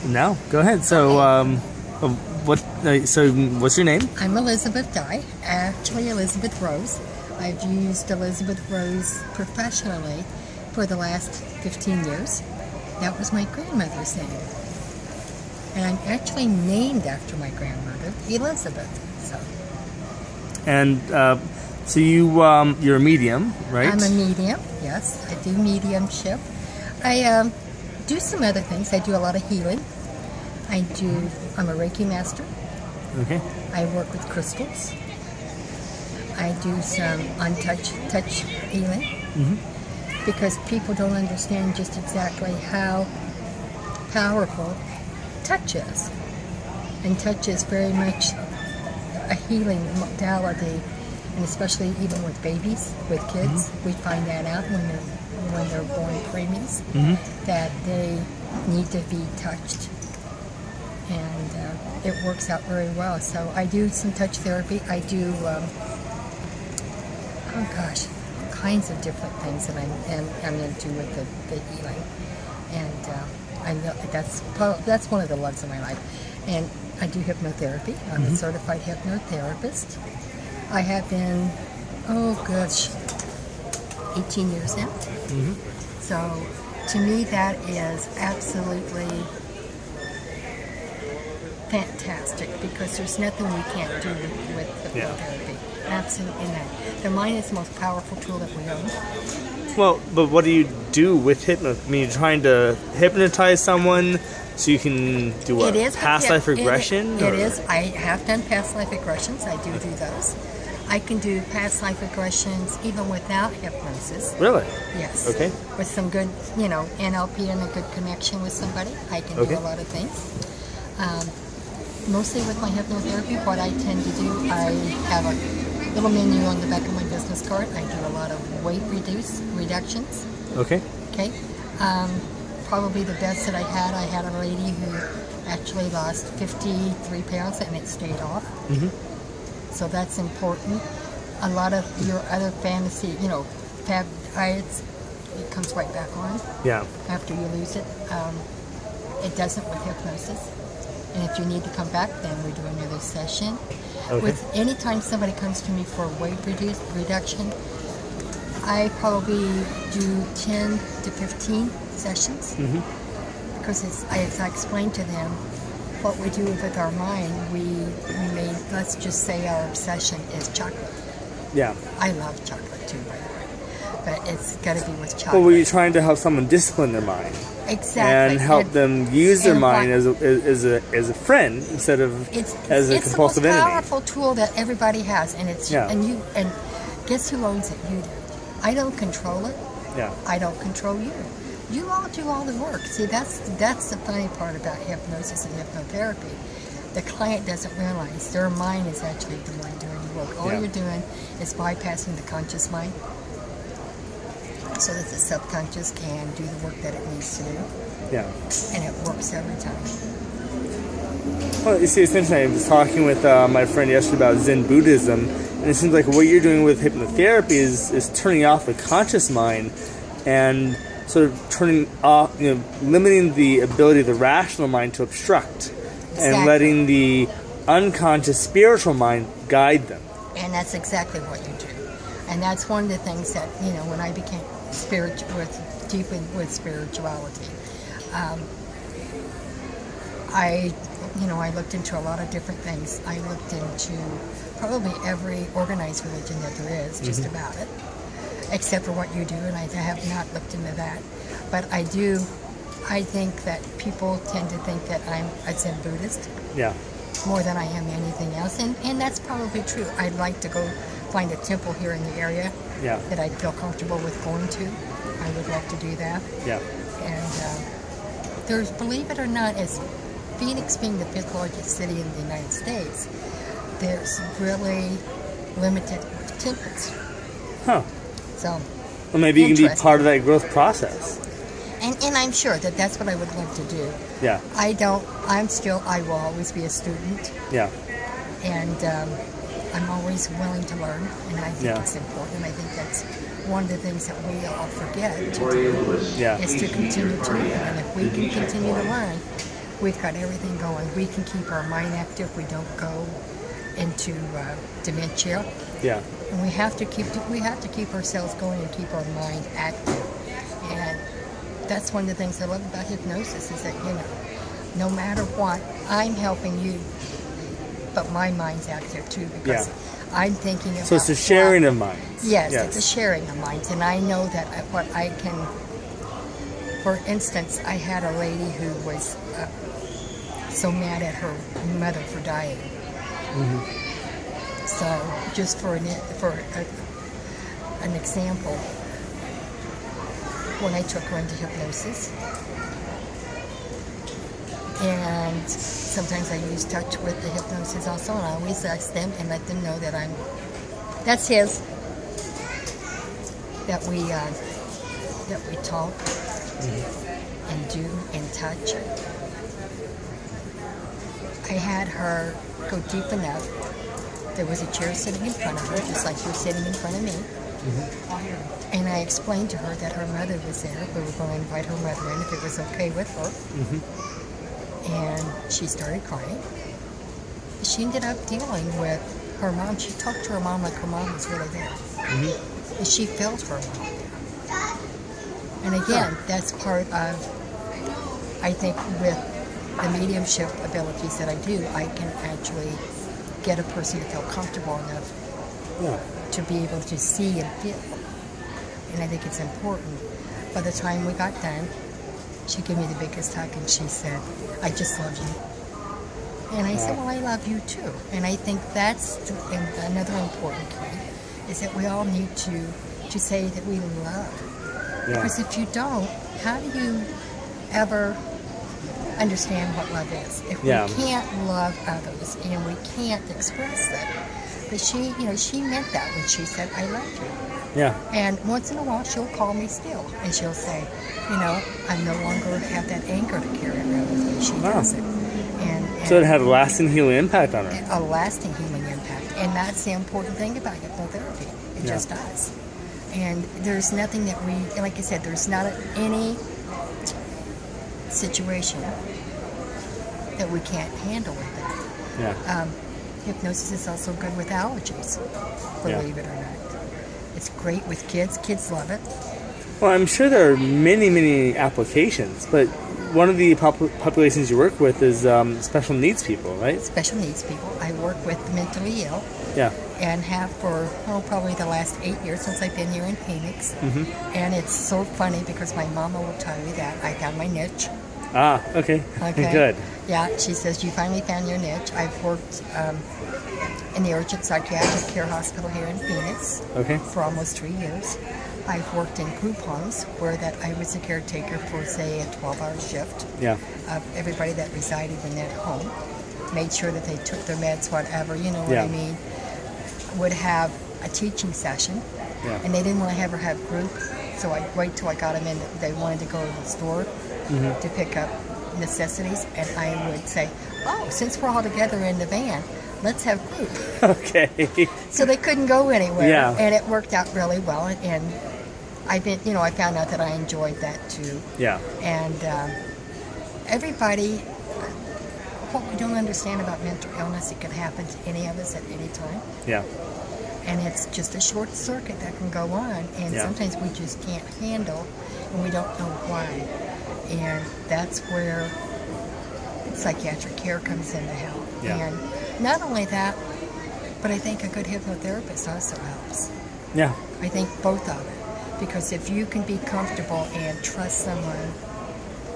No, go ahead. So, what's your name? I'm Elizabeth Dye, actually Elizabeth Rose. I've used Elizabeth Rose professionally for the last 15 years. That was my grandmother's name. And I'm actually named after my grandmother, Elizabeth. And so you're a medium, right? I'm a medium, yes. I do mediumship. I do some other things. I do a lot of healing. I'm a Reiki Master. Okay. I work with crystals. I do some touch healing. Because people don't understand just exactly how powerful touch is. And touch is very much a healing modality, and especially even with babies, with kids. We find that out when they're born preemies, that they need to be touched. And it works out very well. So I do some touch therapy. I do, all kinds of different things that I'm into with the healing. And I know that's one of the loves of my life. And I do hypnotherapy. I'm a certified hypnotherapist. I have been, 18 years now. So to me that is absolutely fantastic, because there's nothing we can't do with hypnotherapy. Absolutely not. The mind is the most powerful tool that we own. Well, but what do you do with hypnosis? I mean, you're trying to hypnotize someone so you can do what? Past life regression? It is. I have done past life regressions. I do those. I can do past life regressions even without hypnosis. Really? Yes. Okay. With some good, NLP and a good connection with somebody, I can do a lot of things. Mostly with my hypnotherapy, what I tend to do, I have a little menu on the back of my business card. I do a lot of weight reductions. Okay. Okay. Probably the best that I had a lady who actually lost 53 pounds and it stayed off. So that's important. A lot of your other fantasy, fab diets, it comes right back on. Yeah. After you lose it. It doesn't with hypnosis. And if you need to come back, then we do another session. Okay. Anytime somebody comes to me for weight reduction, I probably do 10 to 15 sessions. Because as I explained to them, what we do with our mind, we may, let's just say our obsession is chocolate. Yeah. I love chocolate too, by the way. But it's got to be with chocolate. Well, were you trying to help someone discipline their mind? Exactly. And help them use their mind as a friend instead of as a compulsive enemy. It's the most powerful tool that everybody has, and and guess who owns it? You do. I don't control it. Yeah. I don't control you. You all do all the work. See, that's the funny part about hypnosis and hypnotherapy. The client doesn't realize their mind is actually the one doing the work. All you're doing is bypassing the conscious mind, so that the subconscious can do the work that it needs to do. Yeah. And it works every time. Well, you see, it's interesting. I was talking with my friend yesterday about Zen Buddhism, and it seems like what you're doing with hypnotherapy is turning off the conscious mind and sort of turning off, limiting the ability of the rational mind to obstruct, and letting the unconscious spiritual mind guide them. And that's exactly what you do. And that's one of the things that, when I became deep with spirituality, I looked into a lot of different things. I looked into probably every organized religion that there is, just about it, except for what you do, and I have not looked into that. But I think that people tend to think that I'm a Zen Buddhist. Yeah. More than I am anything else, and that's probably true. I'd like to go find a temple here in the area that I'd feel comfortable with going to. I would like to do that. Yeah. And there's, believe it or not, as Phoenix being the 5th largest city in the United States, there's really limited temples. Huh. So, well, maybe you can be part of that growth process. And I'm sure that that's what I would love to do. Yeah. I will always be a student. Yeah. And I'm always willing to learn, and I think it's important. I think that's one of the things that we all forget to do, is to continue to learn. And if we can continue to learn, we've got everything going. We can keep our mind active. We don't go into dementia. Yeah. And we have to keep ourselves going and keep our mind active. And that's one of the things I love about hypnosis is that, no matter what, I'm helping you, but my mind's active too because I'm thinking about... So it's a sharing of minds. Yes, it's a sharing of minds. And I know that what I can... For instance, I had a lady who was so mad at her mother for dying. Mm-hmm. So, just for an example, when I took her into hypnosis, and sometimes I use touch with the hypnosis also, and I always ask them and let them know that that's his, that we talk and do and touch. I had her go deep enough. There was a chair sitting in front of her, just like you're sitting in front of me. Mm-hmm. And I explained to her that her mother was there. We were going to invite her mother in if it was okay with her. Mm-hmm. And she started crying. She ended up dealing with her mom. She talked to her mom like her mom was really there. Mm-hmm. And she felt her mom there. And again, that's part of, I think, with the mediumship abilities that I do, I can actually get a person to feel comfortable enough to be able to see and feel. And I think it's important. By the time we got done, she gave me the biggest hug and she said, "I just love you." And I said, "Well, I love you too." And I think that's another important key, is that we all need to say that we love. Yeah. Because if you don't, how do you ever understand what love is? If we can't love others and we can't express that. But she meant that when she said, "I love you." Yeah. And once in a while, she'll call me still, and she'll say, "I no longer have that anger to carry around with me." She does it. And so it had a lasting healing impact on her. A lasting healing impact. And that's the important thing about hypnotherapy. It just does. And there's nothing that like I said, there's not any situation that we can't handle with that. Yeah. Hypnosis is also good with allergies, believe it or not. It's great with kids. Kids love it. Well, I'm sure there are many, many applications, but one of the populations you work with is special needs people, right? Special needs people. I work with the mentally ill. Yeah. And have for, probably the last 8 years since I've been here in Phoenix. Mm-hmm. And it's so funny because my mama will tell you that I found my niche. Ah, okay. Good. Yeah, she says, "You finally found your niche." I've worked in the urgent psychiatric care hospital here in Phoenix for almost 3 years. I've worked in group homes where that I was a caretaker for, say, a 12-hour shift of everybody that resided in that home. Made sure that they took their meds, whatever, you know what I mean. Would have a teaching session, and they didn't want to ever have group, so I'd wait till I got them in. They wanted to go to the store to pick up necessities, and I would say, "Oh, since we're all together in the van, let's have group." Okay. So they couldn't go anywhere, and it worked out really well. And I found out that I enjoyed that too. Yeah. And everybody, what we don't understand about mental illness, it can happen to any of us at any time. Yeah. And it's just a short circuit that can go on, and sometimes we just can't handle, and we don't know why. And that's where psychiatric care comes in to help. Yeah. And not only that, but I think a good hypnotherapist also helps. Yeah. I think both of it. Because if you can be comfortable and trust someone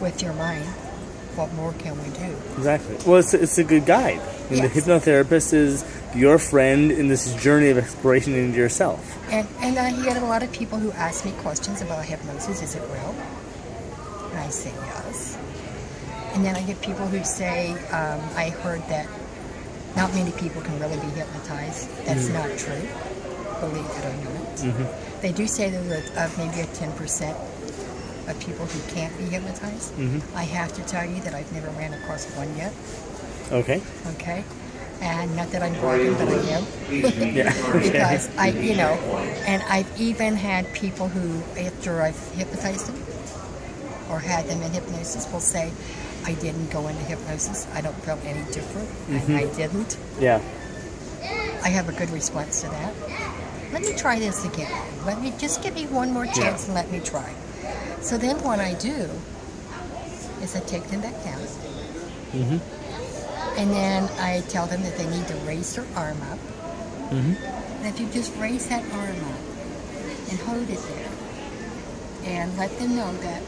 with your mind, what more can we do? Exactly. Well, it's a good guide. And the hypnotherapist is your friend in this journey of exploration into yourself. And you get a lot of people who ask me questions about hypnosis. Is it real? And I say yes. And then I get people who say, I heard that not many people can really be hypnotized. That's not true, believe it or not. Mm-hmm. They do say that maybe a 10% of people who can't be hypnotized. Mm-hmm. I have to tell you that I've never ran across one yet. Okay. Okay. And not that I'm bragging, but I am. Because and I've even had people who, after I've hypnotized them or had them in hypnosis, will say, I didn't go into hypnosis. I don't feel any different. And I didn't. Yeah. I have a good response to that. Let me try this again. Let me just give me one more chance and let me try. So then what I do is I take them back down. And then I tell them that they need to raise their arm up. And if you just raise that arm up and hold it there and let them know that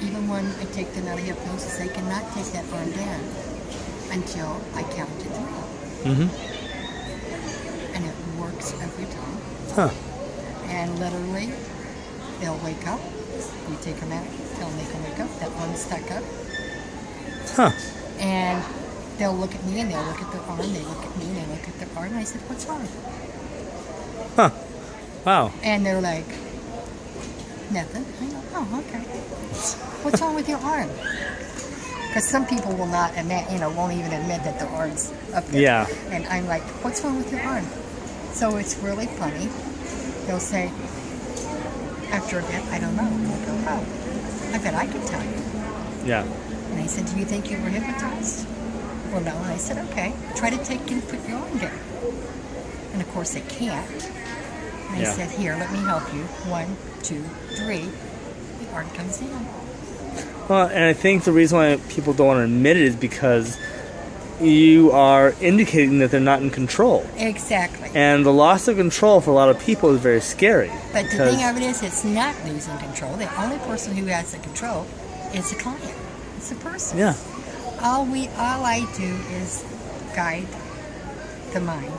even when I take them out of hypnosis, they cannot take that arm down until I count to 3. And it works every time. Huh. And literally, they'll wake up. You take them out, they'll make them wake up. That arm's stuck up. Huh. And they'll look at me and they'll look at their arm. They look at me and they look at their arm. And I said, "What's wrong?" Huh. Wow. And they're like, "Nothing." I go, "Oh, okay. What's wrong with your arm?" Because some people will not admit, won't even admit that their arm's up there. Yeah. And I'm like, "What's wrong with your arm?" So it's really funny. They'll say, after a bit, "I don't know." I go, "Oh, I bet I can tell you." Yeah. And I said, "Do you think you were hypnotized?" "Well, no." And I said, "Okay, try to take and put your arm down." And of course they can't. And I said, "Here, let me help you. 1, 2, 3. The arm comes down. Well, and I think the reason why people don't want to admit it is because you are indicating that they're not in control. Exactly. And the loss of control for a lot of people is very scary. But the thing of it is, it's not losing control. The only person who has the control is the client. It's the person. Yeah. All I do is guide the mind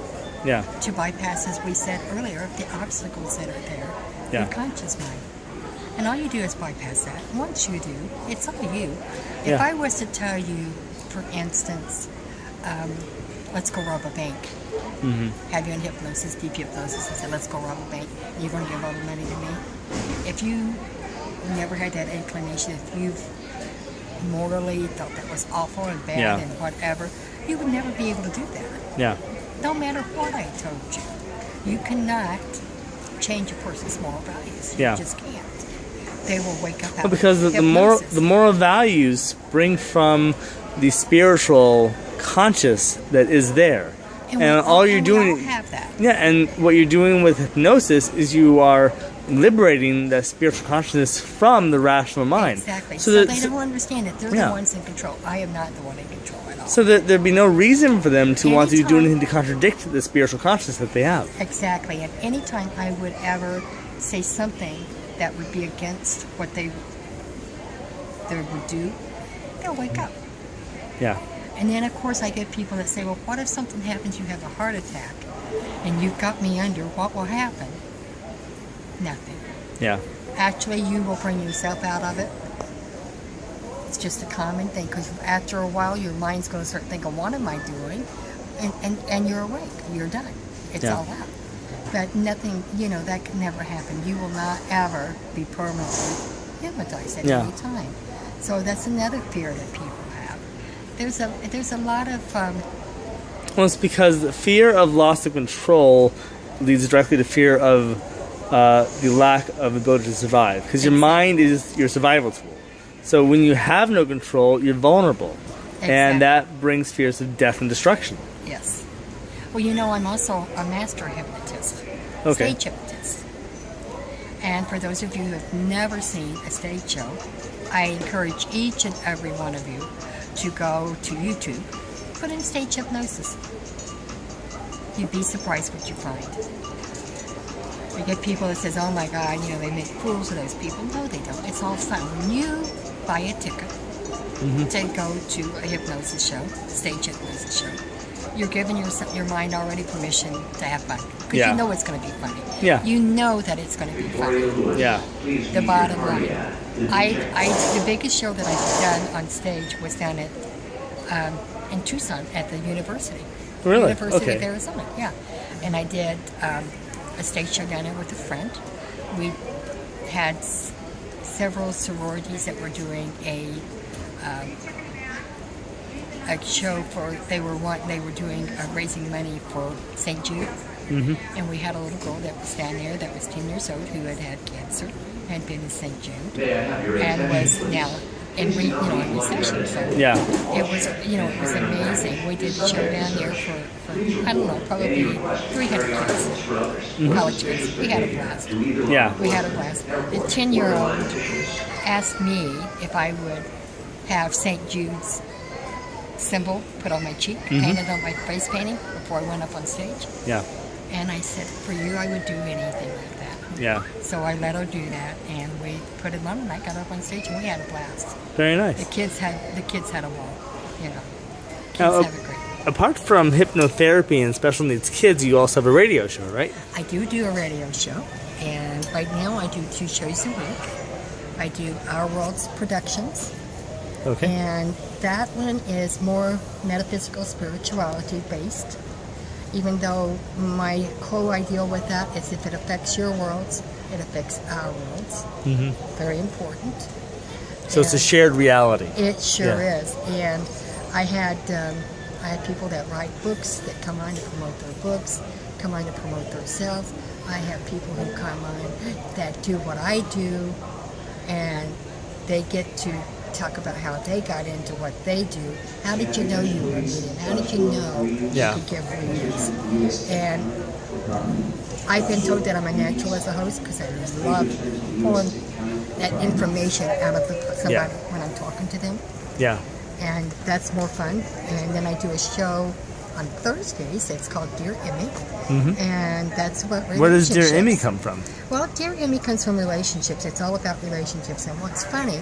to bypass, as we said earlier, the obstacles that are there. Your conscious mind. And all you do is bypass that. Once you do, it's up to you. If I was to tell you, for instance, let's go rob a bank. Have you in hypnosis, deep hypnosis, and said, "Let's go rob a bank. You're going to give all the money to me." If you never had that inclination, if you've morally thought that was awful and bad and whatever, you would never be able to do that. Yeah. No matter what I told you. You cannot change a person's moral values. You just can't. They will wake up out because of the moral values spring from the spiritual conscious that is there. And all you're doing, have that. and what you're doing with hypnosis is you are liberating that spiritual consciousness from the rational mind. Exactly. So they don't understand that they're the ones in control. I am not the one in control at all. So that there'd be no reason for them to want to do anything to contradict the spiritual consciousness that they have. Exactly. And anytime I would ever say something that would be against what they would do, they'll wake up. Yeah. And then, of course, I get people that say, "Well, what if something happens, you have a heart attack, and you've got me under, what will happen?" Nothing. Yeah. Actually, you will bring yourself out of it. It's just a common thing, because after a while, your mind's going to start thinking, "What am I doing?" And you're awake. You're done. It's all out. But nothing, that can never happen. You will not ever be permanently hypnotized at any time. So that's another fear that people have. There's a lot of... Well, it's because the fear of loss of control leads directly to fear of the lack of ability to survive. Because your mind is your survival tool. So when you have no control, you're vulnerable. Exactly. And that brings fears of death and destruction. Yes. Well, I'm also a master hypnotist, stage hypnotist. And for those of you who have never seen a stage show, I encourage each and every one of you to go to YouTube, put in stage hypnosis. You'd be surprised what you find. You get people that says, "Oh my God, they make fools of those people." No, they don't. It's all fun. When you buy a ticket to go to a hypnosis show, stage hypnosis show, you're giving your mind already permission to have fun. Because you know it's going to be funny. Yeah. You know that it's going to be funny. Yeah. The bottom line. The biggest show that I've done on stage was down at in Tucson at the university. Really? University of Arizona, yeah. And I did a stage show down there with a friend. We had several sororities that were doing a show for they were doing raising money for St. Jude, and we had a little girl that was down there that was 10 years old who had cancer, had been in St. Jude, and was now in recession. So Yeah. it was, it was amazing. We did a show down there for I don't know, probably 300 kids, college kids. We had a blast. Yeah. We had a blast. The 10-year-old asked me if I would have St. Jude's symbol put on my cheek, painted on my face painting before I went up on stage. Yeah. And I said, for you, I would do anything like that. Yeah. So I let her do that, and we put it on, and I got up on stage, and we had a blast. Very nice. The kids had a ball, Kids Now, have a great. apart from hypnotherapy and special needs kids, you also have a radio show, right? I do a radio show, and right now I do 2 shows a week. I do Our World's Productions, Okay. and that one is more metaphysical, spirituality based. Even though my whole ideal with that is if it affects your worlds, it affects our worlds. Very important. So it's a shared reality. It sure Yeah. is. And I had people that write books that come on to promote their books, come on to promote themselves. I have people who come on that do what I do, and they get to talk about how they got into what they do. How did you know you were a medium? How did you know Yeah. you could give readings? And I've been told that I'm a natural as a host because I love pulling that information out of somebody Yeah. when I'm talking to them. Yeah. And that's more fun. And then I do a show on Thursdays. It's called Dear Emmy. And that's about relationships. Where does Dear Emmy come from? Well, Dear Emmy comes from relationships. It's all about relationships. And what's funny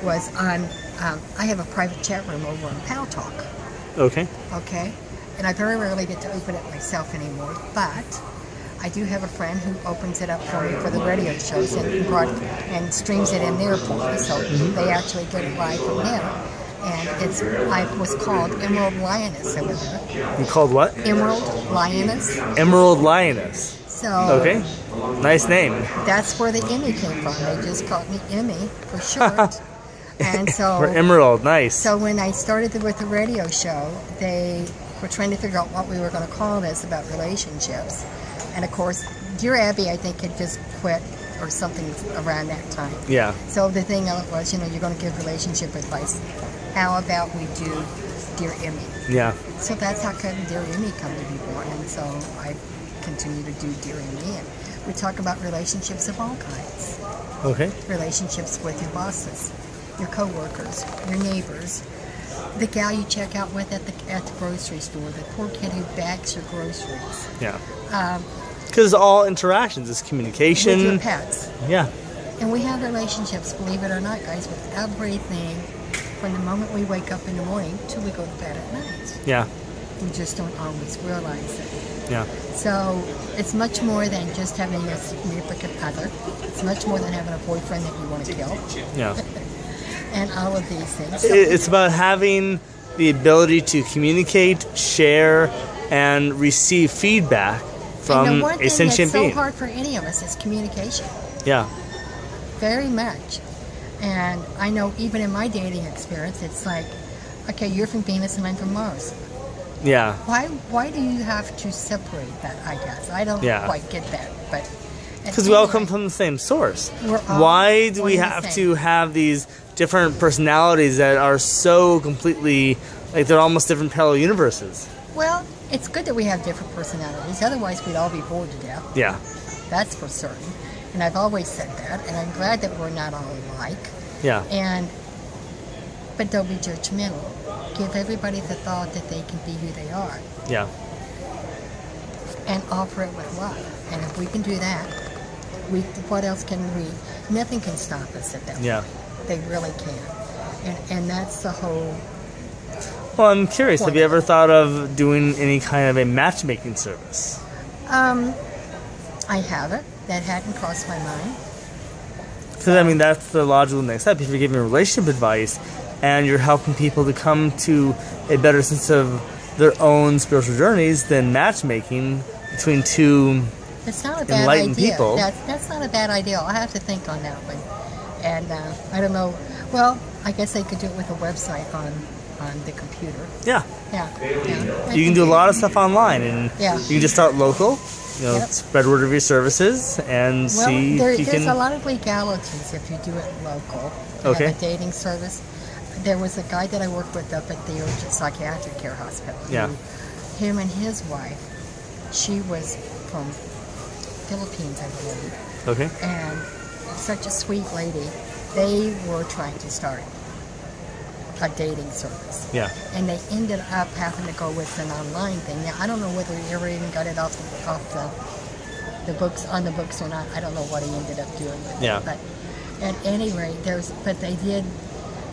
was I have a private chat room over on Pal Talk. Okay. Okay? And I very rarely get to open it myself anymore. But I do have a friend who opens it up for me for the radio shows and streams it in there for me. So they actually get it live from there. And I was called Emerald Lioness over there. You called what? Emerald Lioness. Emerald Lioness. So Okay. Nice name. that's where the Emmy came from. They just called me Emmy for short. And so For Emerald. Nice. So when I started with the radio show, they were trying to figure out what we were going to call this about relationships. And of course, Dear Abby, I think, had just quit or something around that time. Yeah. So the thing was, you're going to give relationship advice. How about we do Dear Emmy? Yeah. So that's how Dear Emmy come to be born. And so I continue to do Dear Emmy. And we talk about relationships of all kinds. Okay. Relationships with your bosses, your coworkers, your neighbors, the gal you check out with at the grocery store, the poor kid who bags your groceries. Yeah. Because all interactions is communication. With your pets. Yeah. And we have relationships, believe it or not, guys, with everything from the moment we wake up in the morning till we go to bed at night. Yeah. We just don't always realize it. Yeah. So it's much more than just having a significant other. It's much more than having a boyfriend that you want to kill. Yeah. And all of these things. So It's about having the ability to communicate, share, and receive feedback and from the one a thing sentient that's so being. hard for any of us is communication. Yeah. Very much. And I know even in my dating experience, it's like, okay, you're from Venus and I'm from Mars. Yeah. Why do you have to separate that, I guess? I don't Yeah. quite get that. But Because we all come from the same source. We're all Why do we one and the have same. to have these different personalities that are so completely, like they're almost different parallel universes? Well, it's good that we have different personalities. Otherwise, we'd all be bored to death. Yeah. That's for certain. And I've always said that. And I'm glad that we're not all alike. Yeah. But don't be judgmental. Give everybody the thought that they can be who they are. Yeah. And offer it with love. And if we can do that, what else can we? Nothing can stop us at that point. Yeah. They really can. And that's the whole. Well, I'm curious. Have you ever thought of doing any kind of a matchmaking service? I haven't. That hadn't crossed my mind. Because, I mean, that's the logical next step. If you're giving relationship advice and you're helping people to come to a better sense of their own spiritual journeys, then matchmaking between two It's not a bad enlightened idea. people. That's not a bad idea. I'll have to think on that one. And I don't know. Well, I guess they could do it with a website on the computer. Yeah. Yeah. You can do a lot of stuff online, and Yeah. you can just start local, Yep. spread word of your services, and Well, see if you there's can... a lot of legalities if you do it local. You Okay. have a dating service. there was a guy that I worked with up at the urgent psychiatric care hospital. Yeah. Him and his wife, she was from Philippines, I believe. Okay. And such a sweet lady. They were trying to start a dating service. Yeah. And they ended up having to go with an online thing. Now, I don't know whether he ever even got it off the books, on the books or not. I don't know what he ended up doing with Yeah. it. But at any rate, but they did,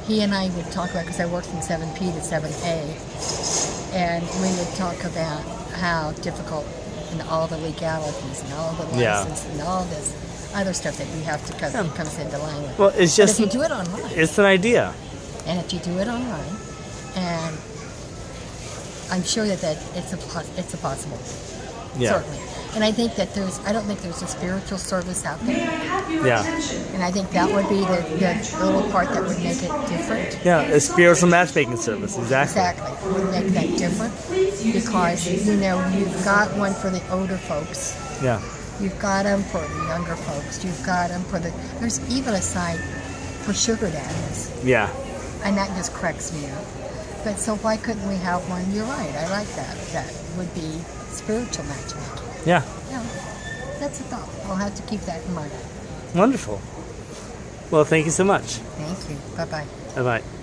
he and I would talk about, because I worked from 7P to 7A, and we would talk about how difficult and all the legalities and all the license and all this other stuff that you have to comes into line with. Well, it's just, but if you do it online, it's an idea. and if you do it online, and I'm sure that it's a possible, Yeah. certainly. And I think that I don't think there's a spiritual service out there. Yeah. And I think that would be the little part that would make it different. Yeah, a spiritual matchmaking service, exactly. Exactly. Would make that different. Because, you've got one for the older folks. Yeah. You've got them for the younger folks. You've got them for there's even a side for sugar daddies. Yeah. And that just cracks me up. But so why couldn't we have one? You're right. I like that. That would be spiritual matchmaking. Yeah. Yeah. That's a thought. I'll have to keep that in mind. Wonderful. Well, thank you so much. Thank you. Bye-bye. Bye-bye.